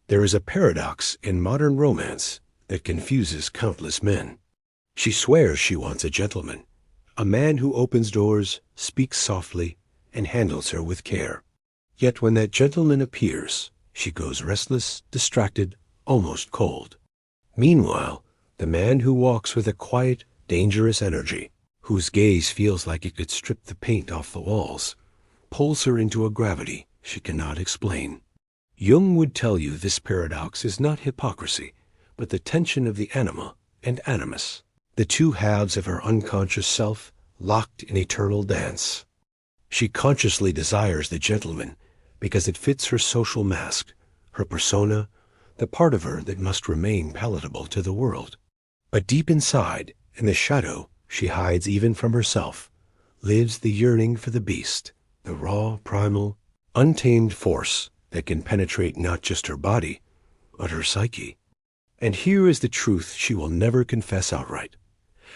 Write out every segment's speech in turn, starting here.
There is a paradox in modern romance that confuses countless men. She swears she wants a gentleman, a man who opens doors, speaks softly, and handles her with care. Yet when that gentleman appears, she grows restless, distracted, almost cold. Meanwhile, the man who walks with a quiet, dangerous energy, whose gaze feels like it could strip the paint off the walls, pulls her into a gravity she cannot explain. Jung would tell you this paradox is not hypocrisy, but the tension of the anima and animus, the two halves of her unconscious self locked in eternal dance. She consciously desires the gentleman because it fits her social mask, her persona, the part of her that must remain palatable to the world. But deep inside, in the shadow she hides even from herself, lives the yearning for the beast, the raw, primal, untamed force that can penetrate not just her body, but her psyche. And here is the truth she will never confess outright.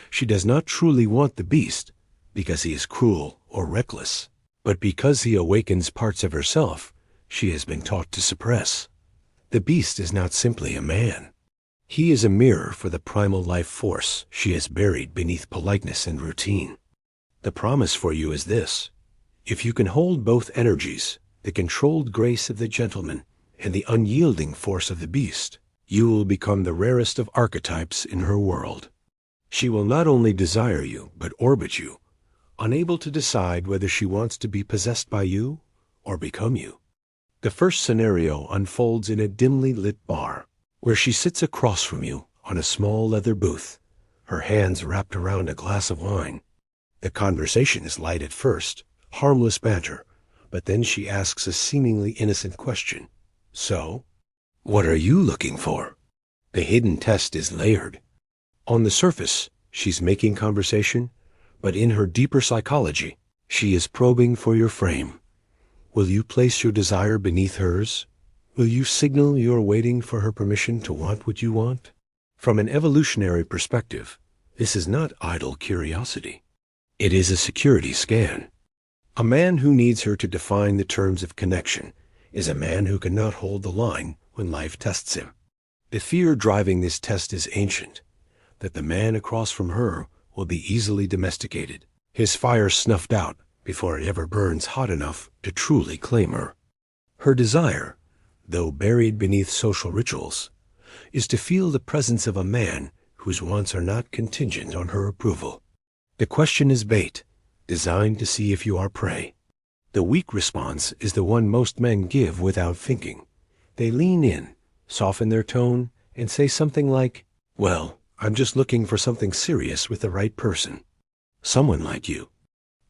She does not truly want the beast because he is cruel or reckless, but because he awakens parts of herself she has been taught to suppress. The beast is not simply a man. He is a mirror for the primal life force she has buried beneath politeness and routine. The promise for you is this: if you can hold both energies, the controlled grace of the gentleman and the unyielding force of the beast, you will become the rarest of archetypes in her world. She will not only desire you, but orbit you, unable to decide whether she wants to be possessed by you or become you. The first scenario unfolds in a dimly lit bar, where she sits across from you on a small leather booth, her hands wrapped around a glass of wine. The conversation is light at first, harmless banter, but then she asks a seemingly innocent question. So, what are you looking for? The hidden test is layered. On the surface, she's making conversation, but in her deeper psychology, she is probing for your frame. Will you place your desire beneath hers? Will you signal you're waiting for her permission to want what you want? From an evolutionary perspective, this is not idle curiosity. It is a security scan. A man who needs her to define the terms of connection is a man who cannot hold the line when life tests him. The fear driving this test is ancient, that the man across from her will be easily domesticated, his fire snuffed out before it ever burns hot enough to truly claim her. Her desire, though buried beneath social rituals, is to feel the presence of a man whose wants are not contingent on her approval. The question is bait, designed to see if you are prey. The weak response is the one most men give without thinking. They lean in, soften their tone, and say something like, "Well, I'm just looking for something serious with the right person. Someone like you."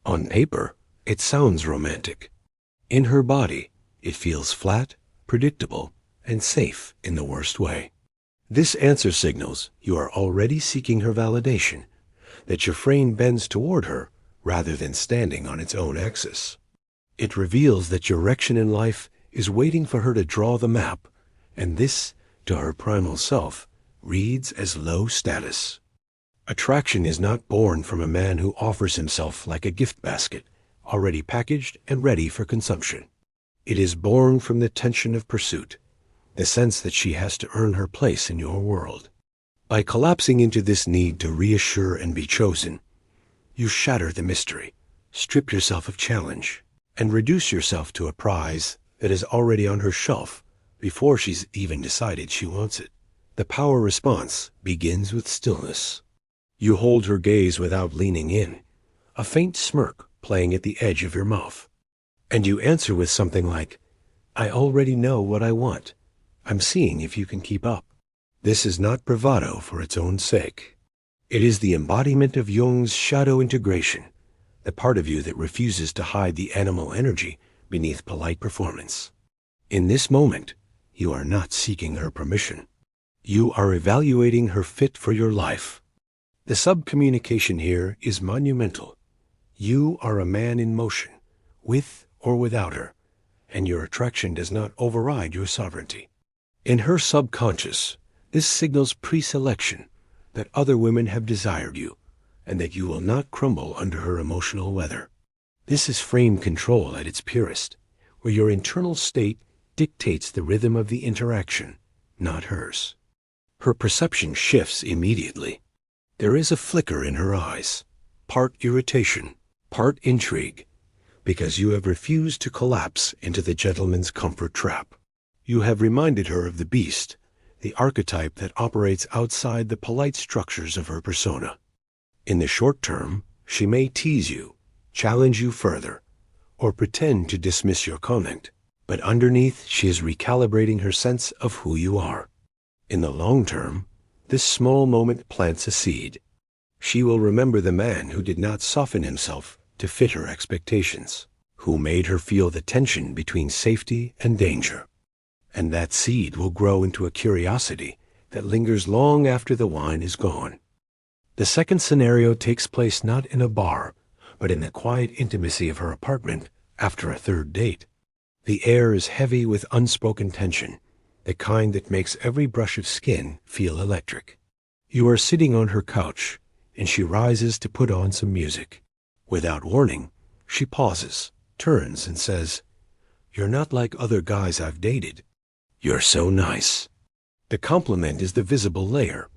On paper, it sounds romantic. In her body, it feels flat, predictable, and safe in the worst way. This answer signals you are already seeking her validation, that your frame bends toward her rather than standing on its own axis. It reveals that your erection in life is waiting for her to draw the map, and this, to her primal self, reads as low status. Attraction is not born from a man who offers himself like a gift basket, already packaged and ready for consumption. It is born from the tension of pursuit, the sense that she has to earn her place in your world. By collapsing into this need to reassure and be chosen, you shatter the mystery, strip yourself of challenge, and reduce yourself to a prize that is already on her shelf before she's even decided she wants it. The power response begins with stillness. You hold her gaze without leaning in, a faint smirk playing at the edge of your mouth. And you answer with something like, "I already know what I want. I'm seeing if you can keep up." This is not bravado for its own sake. It is the embodiment of Jung's shadow integration, the part of you that refuses to hide the animal energy beneath polite performance. In this moment, you are not seeking her permission. You are evaluating her fit for your life. The subcommunication here is monumental. You are a man in motion, with or without her, and your attraction does not override your sovereignty. In her subconscious, this signals pre-selection, that other women have desired you, and that you will not crumble under her emotional weather. This is frame control at its purest, where your internal state dictates the rhythm of the interaction, not hers. Her perception shifts immediately. There is a flicker in her eyes, part irritation, part intrigue, because you have refused to collapse into the gentleman's comfort trap. You have reminded her of the beast, the archetype that operates outside the polite structures of her persona. In the short term, she may tease you, challenge you further, or pretend to dismiss your comment, but underneath she is recalibrating her sense of who you are. In the long term, this small moment plants a seed. She will remember the man who did not soften himself to fit her expectations, who made her feel the tension between safety and danger. And that seed will grow into a curiosity that lingers long after the wine is gone. The second scenario takes place not in a bar, but in the quiet intimacy of her apartment after a third date. The air is heavy with unspoken tension, the kind that makes every brush of skin feel electric. You are sitting on her couch, and she rises to put on some music. Without warning, she pauses, turns, and says, "You're not like other guys I've dated. You're so nice." The compliment is the visible layer,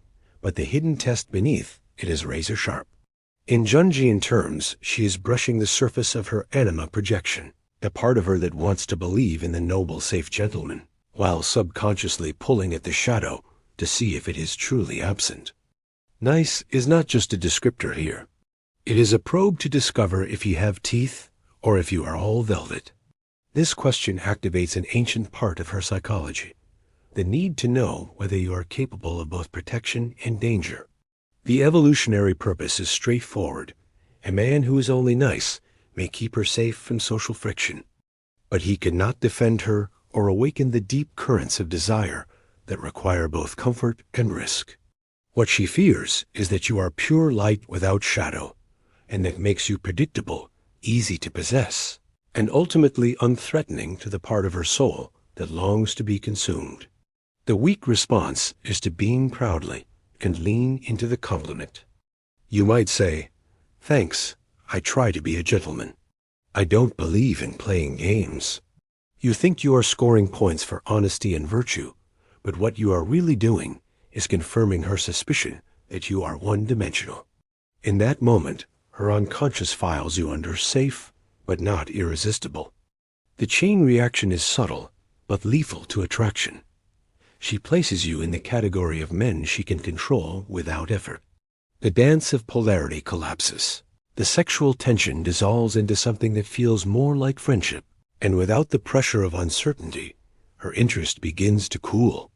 but the hidden test beneath it is razor sharp. In Jungian terms, she is brushing the surface of her anima projection, the part of her that wants to believe in the noble, safe gentleman, while subconsciously pulling at the shadow to see if it is truly absent. Nice is not just a descriptor here. It is a probe to discover if you have teeth or if you are all velvet. This question activates an ancient part of her psychology, the need to know whether you are capable of both protection and danger. The evolutionary purpose is straightforward. A man who is only nice may keep her safe from social friction, but he cannot defend her or awaken the deep currents of desire that require both comfort and risk. What she fears is that you are pure light without shadow, and that makes you predictable, easy to possess, and ultimately unthreatening to the part of her soul that longs to be consumed. The weak response is to beam proudly and lean into the compliment. You might say, "Thanks, I try to be a gentleman. I don't believe in playing games." You think you are scoring points for honesty and virtue, but what you are really doing is confirming her suspicion that you are one-dimensional. In that moment, her unconscious files you under safe, but not irresistible. The chain reaction is subtle, but lethal to attraction. She places you in the category of men she can control without effort. The dance of polarity collapses. The sexual tension dissolves into something that feels more like friendship, and without the pressure of uncertainty, her interest begins to cool.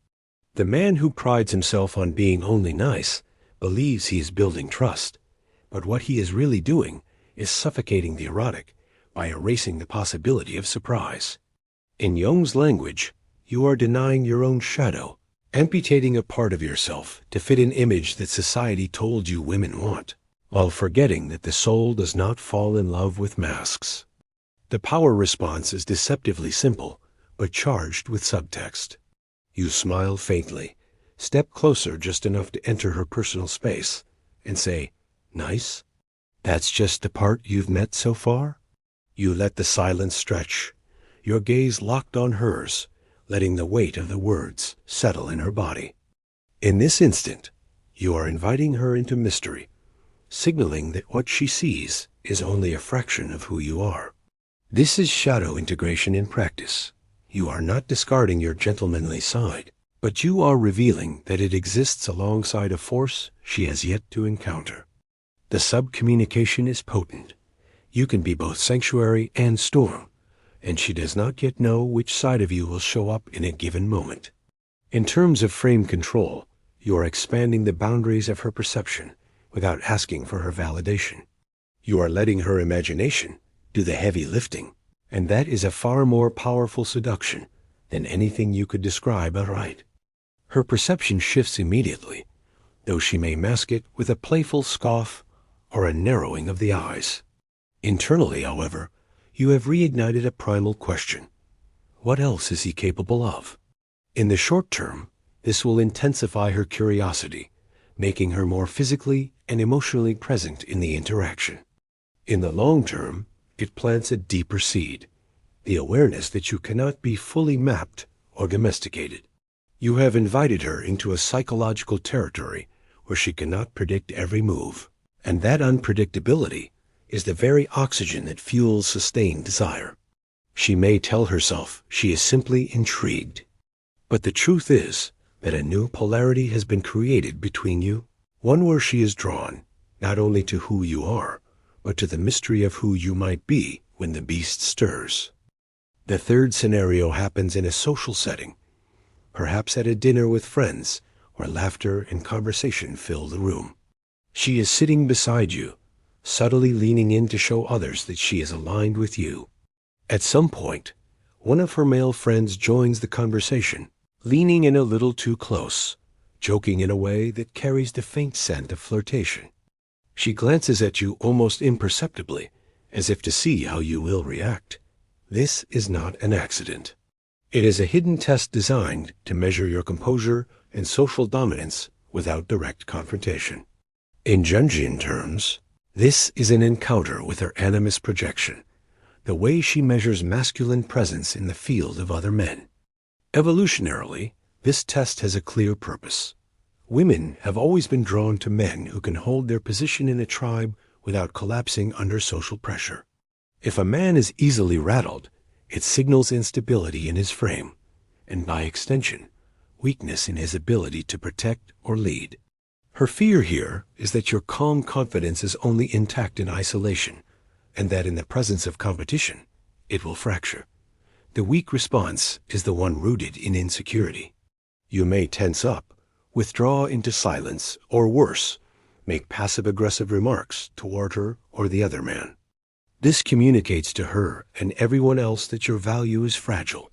The man who prides himself on being only nice believes he is building trust, but what he is really doing is suffocating the erotic by erasing the possibility of surprise. In Jung's language, you are denying your own shadow, amputating a part of yourself to fit an image that society told you women want, while forgetting that the soul does not fall in love with masks. The power response is deceptively simple, but charged with subtext. You smile faintly, step closer just enough to enter her personal space, and say, "Nice? That's just the part you've met so far?" You let the silence stretch, your gaze locked on hers, letting the weight of the words settle in her body. In this instant, you are inviting her into mystery, signaling that what she sees is only a fraction of who you are. This is shadow integration in practice. You are not discarding your gentlemanly side, but you are revealing that it exists alongside a force she has yet to encounter. The sub-communication is potent. You can be both sanctuary and storm, and she does not yet know which side of you will show up in a given moment. In terms of frame control, you are expanding the boundaries of her perception without asking for her validation. You are letting her imagination do the heavy lifting, and that is a far more powerful seduction than anything you could describe outright. Her perception shifts immediately, though she may mask it with a playful scoff or a narrowing of the eyes. Internally, however, you have reignited a primal question. What else is he capable of? In the short term, this will intensify her curiosity, making her more physically and emotionally present in the interaction. In the long term, it plants a deeper seed. the awareness that you cannot be fully mapped or domesticated. You have invited her into a psychological territory where she cannot predict every move, and that unpredictability is the very oxygen that fuels sustained desire. She may tell herself she is simply intrigued, but the truth is that a new polarity has been created between you, one where she is drawn not only to who you are, but to the mystery of who you might be when the beast stirs. The third scenario happens in a social setting, perhaps at a dinner with friends where laughter and conversation fill the room. She is sitting beside you, subtly leaning in to show others that she is aligned with you. At some point, one of her male friends joins the conversation, leaning in a little too close, joking in a way that carries the faint scent of flirtation. She glances at you almost imperceptibly, as if to see how you will react. This is not an accident. It is a hidden test designed to measure your composure and social dominance without direct confrontation. In Jungian terms, this is an encounter with her animus projection, the way she measures masculine presence in the field of other men. Evolutionarily, this test has a clear purpose. Women have always been drawn to men who can hold their position in a tribe without collapsing under social pressure. If a man is easily rattled, it signals instability in his frame, and by extension, weakness in his ability to protect or lead. Her fear here is that your calm confidence is only intact in isolation, and that in the presence of competition, it will fracture. The weak response is the one rooted in insecurity. You may tense up, withdraw into silence, or worse, make passive-aggressive remarks toward her or the other man. This communicates to her and everyone else that your value is fragile,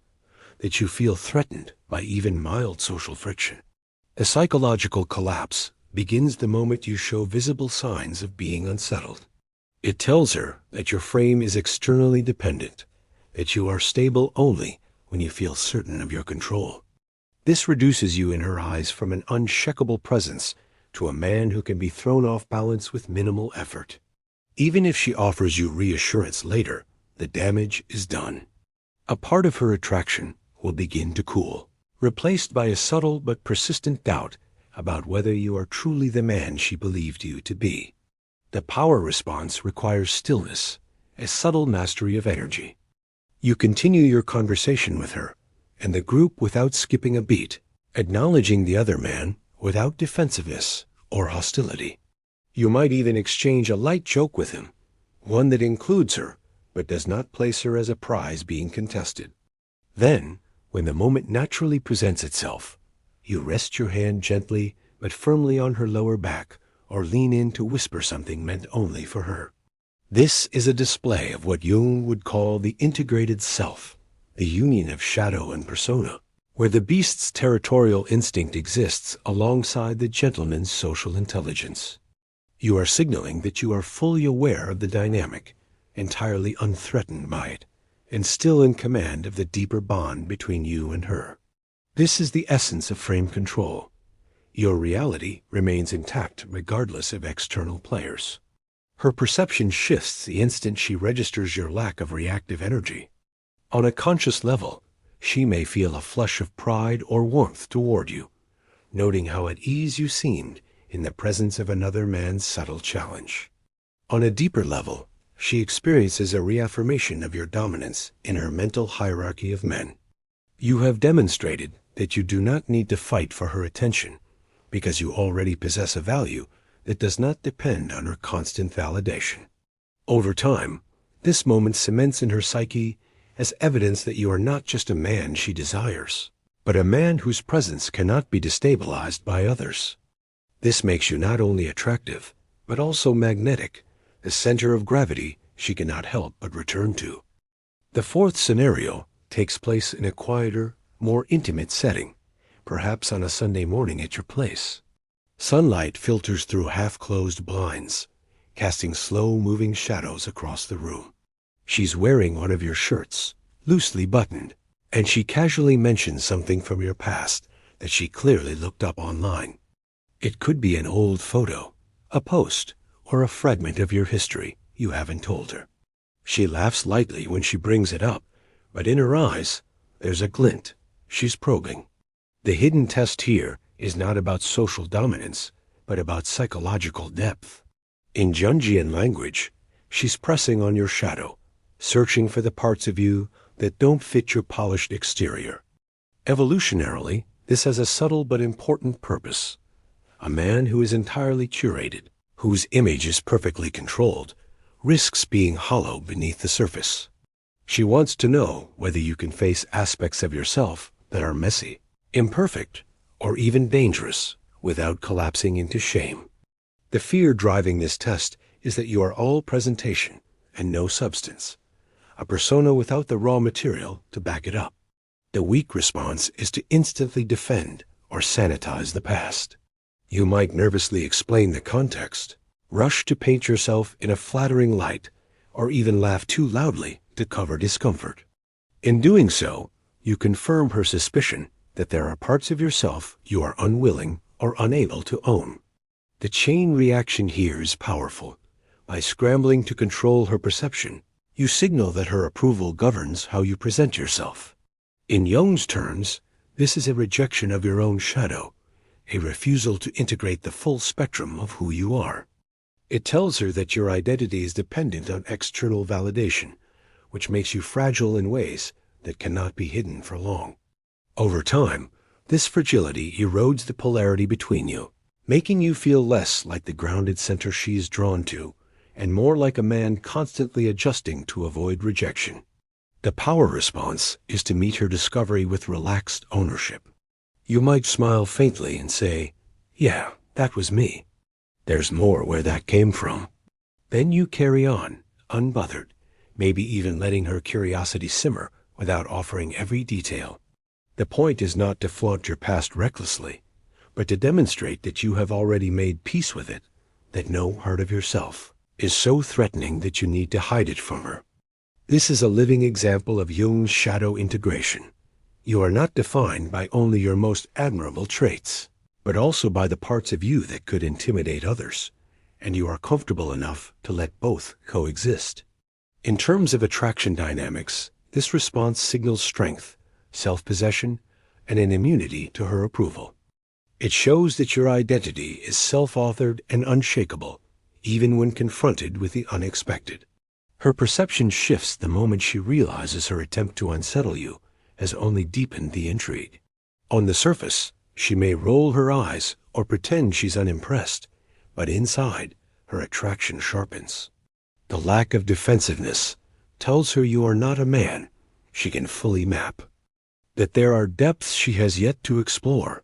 that you feel threatened by even mild social friction. A psychological collapse begins the moment you show visible signs of being unsettled. It tells her that your frame is externally dependent, that you are stable only when you feel certain of your control. This reduces you in her eyes from an unshakable presence to a man who can be thrown off balance with minimal effort. Even if she offers you reassurance later, the damage is done. A part of her attraction will begin to cool, replaced by a subtle but persistent doubt about whether you are truly the man she believed you to be. The power response requires stillness, a subtle mastery of energy. You continue your conversation with her and the group without skipping a beat, acknowledging the other man without defensiveness or hostility. You might even exchange a light joke with him, one that includes her but does not place her as a prize being contested. Then, when the moment naturally presents itself, you rest your hand gently but firmly on her lower back or lean in to whisper something meant only for her. This is a display of what Jung would call the integrated self, the union of shadow and persona, where the beast's territorial instinct exists alongside the gentleman's social intelligence. You are signaling that you are fully aware of the dynamic, entirely unthreatened by it, and still in command of the deeper bond between you and her. This is the essence of frame control. Your reality remains intact regardless of external players. Her perception shifts the instant she registers your lack of reactive energy. On a conscious level, she may feel a flush of pride or warmth toward you, noting how at ease you seemed in the presence of another man's subtle challenge. On a deeper level, she experiences a reaffirmation of your dominance in her mental hierarchy of men. You have demonstrated that you do not need to fight for her attention, because you already possess a value that does not depend on her constant validation. Over time, this moment cements in her psyche as evidence that you are not just a man she desires, but a man whose presence cannot be destabilized by others. This makes you not only attractive, but also magnetic, a center of gravity she cannot help but return to. The fourth scenario takes place in a quieter, more intimate setting, perhaps on a Sunday morning at your place. Sunlight filters through half-closed blinds, casting slow-moving shadows across the room. She's wearing one of your shirts, loosely buttoned, and she casually mentions something from your past that she clearly looked up online. It could be an old photo, a post, or a fragment of your history you haven't told her. She laughs lightly when she brings it up, But in her eyes, there's a glint. She's probing. The hidden test here is not about social dominance, but about psychological depth. In Jungian language, she's pressing on your shadow, searching for the parts of you that don't fit your polished exterior. Evolutionarily, this has a subtle but important purpose. A man who is entirely curated, whose image is perfectly controlled, risks being hollow beneath the surface. She wants to know whether you can face aspects of yourself that are messy, imperfect, or even dangerous without collapsing into shame. The fear driving this test is that you are all presentation and no substance, a persona without the raw material to back it up. The weak response is to instantly defend or sanitize the past. You might nervously explain the context, rush to paint yourself in a flattering light, or even laugh too loudly to cover discomfort. In doing so, you confirm her suspicion that there are parts of yourself you are unwilling or unable to own. The chain reaction here is powerful. By scrambling to control her perception, you signal that her approval governs how you present yourself. In Jung's terms, this is a rejection of your own shadow, a refusal to integrate the full spectrum of who you are. It tells her that your identity is dependent on external validation, which makes you fragile in ways that cannot be hidden for long. Over time, this fragility erodes the polarity between you, making you feel less like the grounded center she is drawn to, and more like a man constantly adjusting to avoid rejection. The power response is to meet her discovery with relaxed ownership. You might smile faintly and say, "Yeah, that was me. There's more where that came from." Then you carry on, unbothered, maybe even letting her curiosity simmer without offering every detail. The point is not to flaunt your past recklessly, but to demonstrate that you have already made peace with it, that no part of yourself is so threatening that you need to hide it from her. This is a living example of Jung's shadow integration. You are not defined by only your most admirable traits, but also by the parts of you that could intimidate others, and you are comfortable enough to let both coexist. In terms of attraction dynamics, this response signals strength, self-possession, and an immunity to her approval. It shows that your identity is self-authored and unshakable, even when confronted with the unexpected. Her perception shifts the moment she realizes her attempt to unsettle you has only deepened the intrigue. On the surface, she may roll her eyes or pretend she's unimpressed, but inside, her attraction sharpens. The lack of defensiveness tells her you are not a man she can fully map, that there are depths she has yet to explore,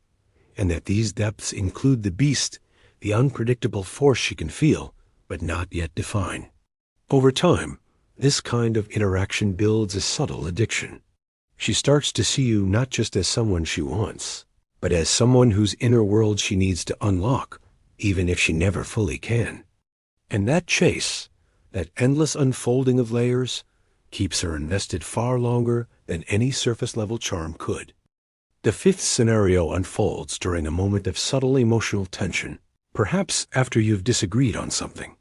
and that these depths include the beast, the unpredictable force she can feel, but not yet define. Over time, this kind of interaction builds a subtle addiction. She starts to see you not just as someone she wants, but as someone whose inner world she needs to unlock, even if she never fully can. And that chase, that endless unfolding of layers, keeps her invested far longer than any surface-level charm could. The fifth scenario unfolds during a moment of subtle emotional tension, perhaps after you've disagreed on something.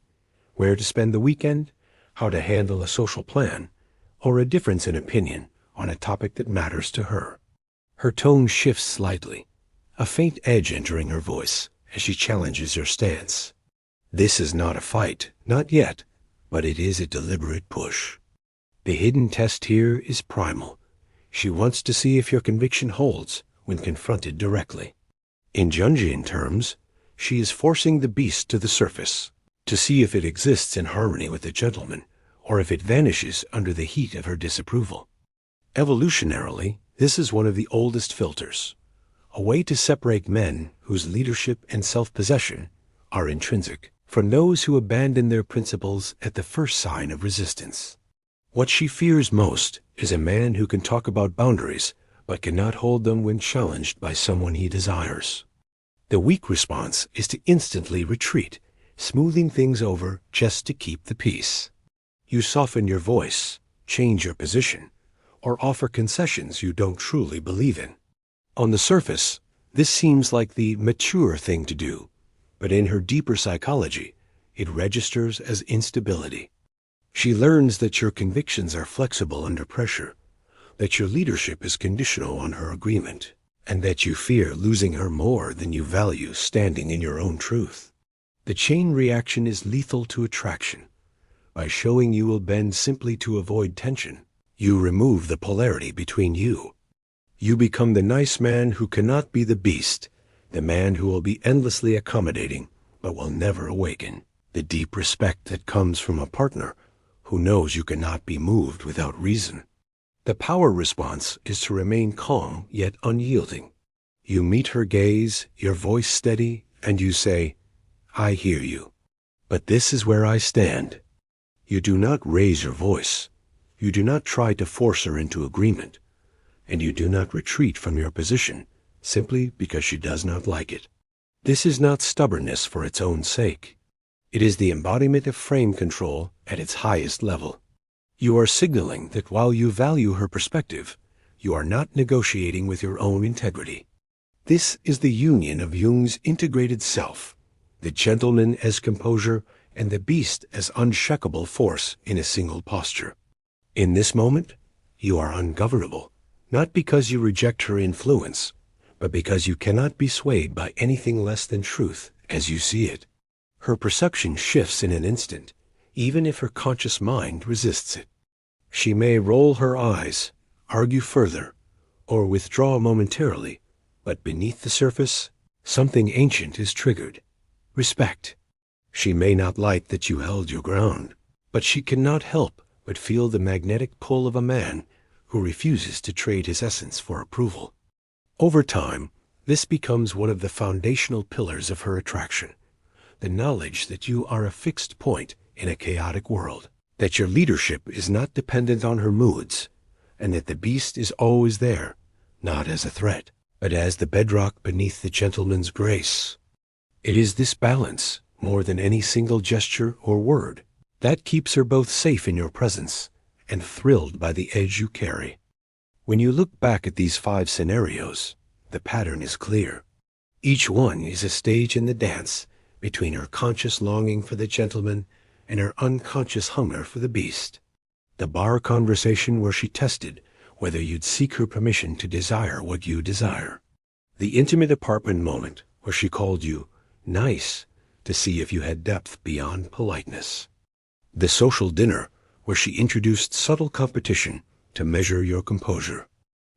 Where to spend the weekend, how to handle a social plan, or a difference in opinion on a topic that matters to her. Her tone shifts slightly, a faint edge entering her voice as she challenges your stance. This is not a fight, not yet, but it is a deliberate push. The hidden test here is primal. She wants to see if your conviction holds when confronted directly. In Jungian terms, she is forcing the beast to the surface, to see if it exists in harmony with the gentleman, or if it vanishes under the heat of her disapproval. Evolutionarily, this is one of the oldest filters, a way to separate men whose leadership and self-possession are intrinsic from those who abandon their principles at the first sign of resistance. What she fears most is a man who can talk about boundaries but cannot hold them when challenged by someone he desires. The weak response is to instantly retreat, smoothing things over just to keep the peace. You soften your voice, change your position, or offer concessions you don't truly believe in. On the surface, this seems like the mature thing to do, but in her deeper psychology, it registers as instability. She learns that your convictions are flexible under pressure, that your leadership is conditional on her agreement, and that you fear losing her more than you value standing in your own truth. The chain reaction is lethal to attraction. By showing you will bend simply to avoid tension, you remove the polarity between you. You become the nice man who cannot be the beast, the man who will be endlessly accommodating but will never awaken the deep respect that comes from a partner who knows you cannot be moved without reason. The power response is to remain calm yet unyielding. You meet her gaze, your voice steady, and you say, "I hear you, but this is where I stand." You do not raise your voice. You do not try to force her into agreement, and you do not retreat from your position simply because she does not like it. This is not stubbornness for its own sake. It is the embodiment of frame control at its highest level. You are signaling that while you value her perspective, you are not negotiating with your own integrity. This is the union of Jung's integrated self, the gentleman as composure and the beast as unshakable force in a single posture. In this moment, you are ungovernable, not because you reject her influence, but because you cannot be swayed by anything less than truth as you see it. Her perception shifts in an instant, even if her conscious mind resists it. She may roll her eyes, argue further, or withdraw momentarily, but beneath the surface, something ancient is triggered. Respect. She may not like that you held your ground, but she cannot help but feel the magnetic pull of a man who refuses to trade his essence for approval. Over time, this becomes one of the foundational pillars of her attraction, the knowledge that you are a fixed point in a chaotic world, that your leadership is not dependent on her moods, and that the beast is always there, not as a threat, but as the bedrock beneath the gentleman's grace. It is this balance, more than any single gesture or word, that keeps her both safe in your presence and thrilled by the edge you carry. When you look back at these 5 scenarios, the pattern is clear. Each one is a stage in the dance between her conscious longing for the gentleman and her unconscious hunger for the beast. The bar conversation where she tested whether you'd seek her permission to desire what you desire. The intimate apartment moment where she called you nice to see if you had depth beyond politeness. The social dinner where she introduced subtle competition to measure your composure.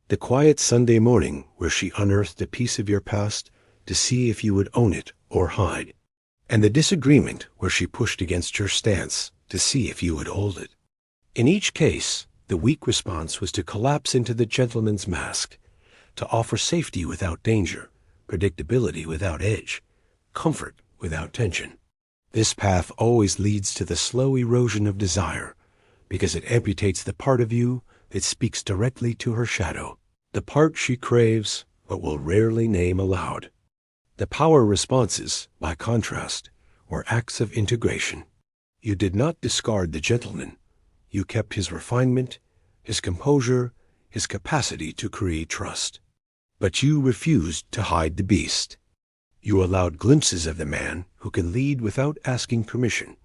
The quiet Sunday morning where she unearthed a piece of your past to see if you would own it or hide. And the disagreement where she pushed against your stance to see if you would hold it. In each case, the weak response was to collapse into the gentleman's mask, to offer safety without danger, predictability without edge, comfort without tension. This path always leads to the slow erosion of desire, because it amputates the part of you that speaks directly to her shadow, the part she craves but will rarely name aloud. The power responses, by contrast, were acts of integration. You did not discard the gentleman. You kept his refinement, his composure, his capacity to create trust. But you refused to hide the beast. You allowed glimpses of the man who can lead without asking permission,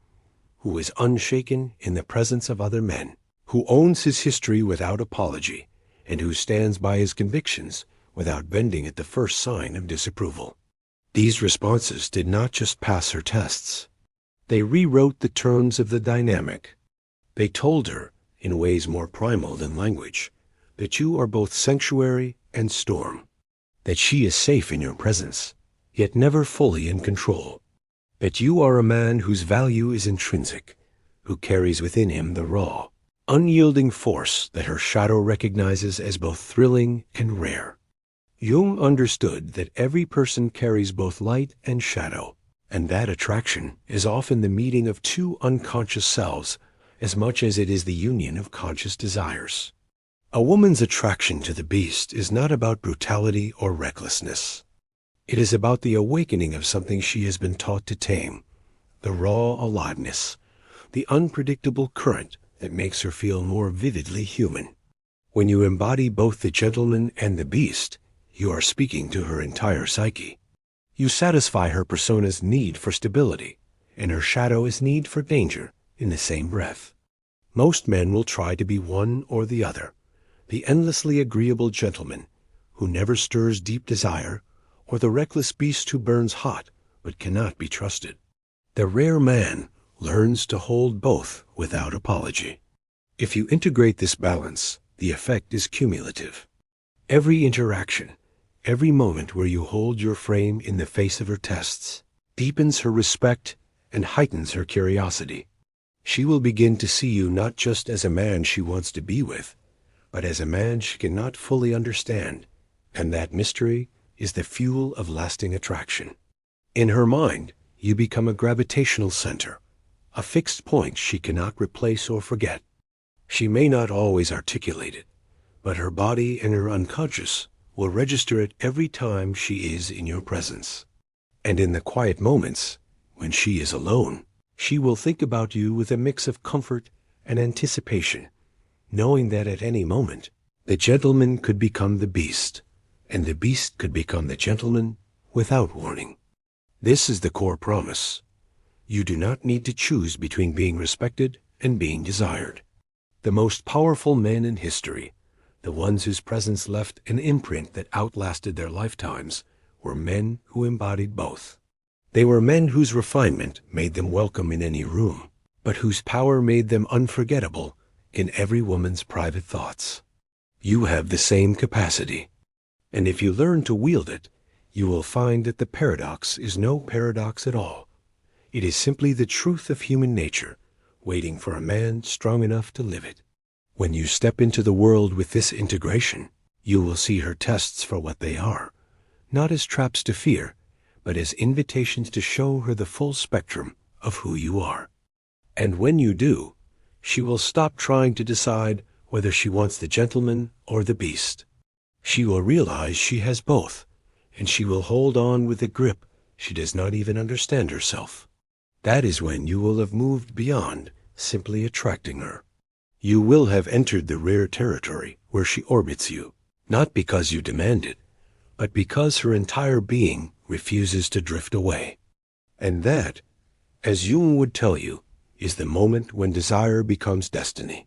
who is unshaken in the presence of other men, who owns his history without apology, and who stands by his convictions without bending at the first sign of disapproval. These responses did not just pass her tests. They rewrote the terms of the dynamic. They told her, in ways more primal than language, that you are both sanctuary and storm, that she is safe in your presence, yet never fully in control, that you are a man whose value is intrinsic, who carries within him the raw, unyielding force that her shadow recognizes as both thrilling and rare. Jung understood that every person carries both light and shadow, and that attraction is often the meeting of 2 unconscious selves as much as it is the union of conscious desires. A woman's attraction to the beast is not about brutality or recklessness. It is about the awakening of something she has been taught to tame, the raw aliveness, the unpredictable current that makes her feel more vividly human. When you embody both the gentleman and the beast, you are speaking to her entire psyche. You satisfy her persona's need for stability and her shadow's need for danger in the same breath. Most men will try to be one or the other. the endlessly agreeable gentleman who never stirs deep desire, or the reckless beast who burns hot but cannot be trusted. The rare man learns to hold both without apology. If you integrate this balance, the effect is cumulative. Every interaction, every moment where you hold your frame in the face of her tests, deepens her respect and heightens her curiosity. She will begin to see you not just as a man she wants to be with, but as a man she cannot fully understand, and that mystery is the fuel of lasting attraction. In her mind, you become a gravitational center, a fixed point she cannot replace or forget. She may not always articulate it, but her body and her unconscious will register it every time she is in your presence. And in the quiet moments, when she is alone, she will think about you with a mix of comfort and anticipation, knowing that at any moment, the gentleman could become the beast, and the beast could become the gentleman without warning. This is the core promise. You do not need to choose between being respected and being desired. The most powerful men in history, the ones whose presence left an imprint that outlasted their lifetimes, were men who embodied both. They were men whose refinement made them welcome in any room, but whose power made them unforgettable in every woman's private thoughts. You have the same capacity, and if you learn to wield it, you will find that the paradox is no paradox at all. It is simply the truth of human nature, waiting for a man strong enough to live it. When you step into the world with this integration, you will see her tests for what they are, not as traps to fear, but as invitations to show her the full spectrum of who you are. And when you do, she will stop trying to decide whether she wants the gentleman or the beast. She will realize she has both, and she will hold on with a grip she does not even understand herself. That is when you will have moved beyond simply attracting her. You will have entered the rare territory where she orbits you, not because you demand it, but because her entire being refuses to drift away. And that, as Jung would tell you, is the moment when desire becomes destiny.